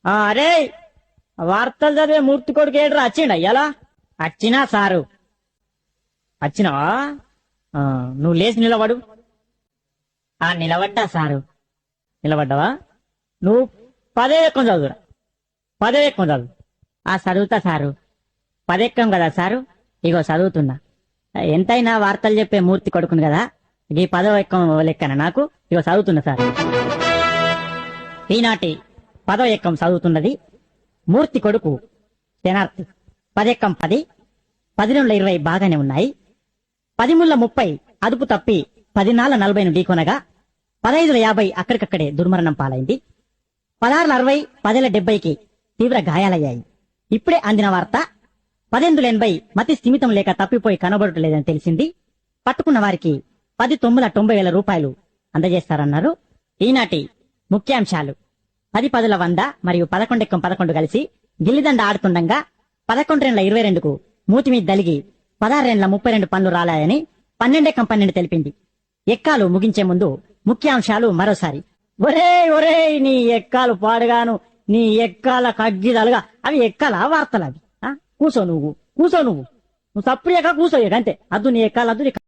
అరే వార్తలు చదివే మూర్తి కొడుకు ఏడ్రా వచ్చిండ ఎలా వచ్చినా సారు వచ్చినావా నువ్వు లేచి నిలబడు నిలబడ్డా సారు నిలబడ్డావా నువ్వు పదే చదువురా పదే చదువు చదువుతా సారు పదెక్కం కదా సారు ఇగో చదువుతున్నా ఎంతైనా వార్తలు చెప్పే మూర్తి కొడుకును కదా ఈ పదో ఎక్కం లెక్కన నాకు ఇగో చదువుతున్నా సార్ ఈనాటి పదో ఎక్కం చదువుతున్నది మూర్తి కొడుకు శనార్థి పదెక్కం 10 11 20 బాగానే ఉన్నాయి 10 30 అదుపు తప్పి 10 40 ఢీకొనగా 15 50 అక్కడికక్కడే దుర్మరణం పాలైంది 16 60 10 70కి తీవ్ర గాయాలయ్యాయి ఇప్పుడే అందిన వార్త 18 80 మతి స్థిమితం లేక తప్పిపోయి కనబడటలేదని తెలిసింది పట్టుకున్న వారికి 10 9 90,000 రూపాయలు అందజేస్తారన్నారు ఈనాటి ముఖ్యాంశాలు 10 10 100 మరియు 11 ఎక్కం 11 కలిసి గిల్లిదండ ఆడుతుండగా 11 22కు మూతి మీద దలిగి 16 32 పనులు రాలాయని 12 ఎక్కం 12 తెలిపింది ఎక్కాలు ముగించే ముందు ముఖ్యాంశాలు మరోసారి ఒరే నీ ఎక్కాలు పాడుగాను నీ ఎక్కాల కగ్గిదలుగా అవి ఎక్కాల వార్తలు అవి కూసో నువ్వు సప్రియగా కూసోయక అంతే అద్దు నీ ఎక్కాలద్దు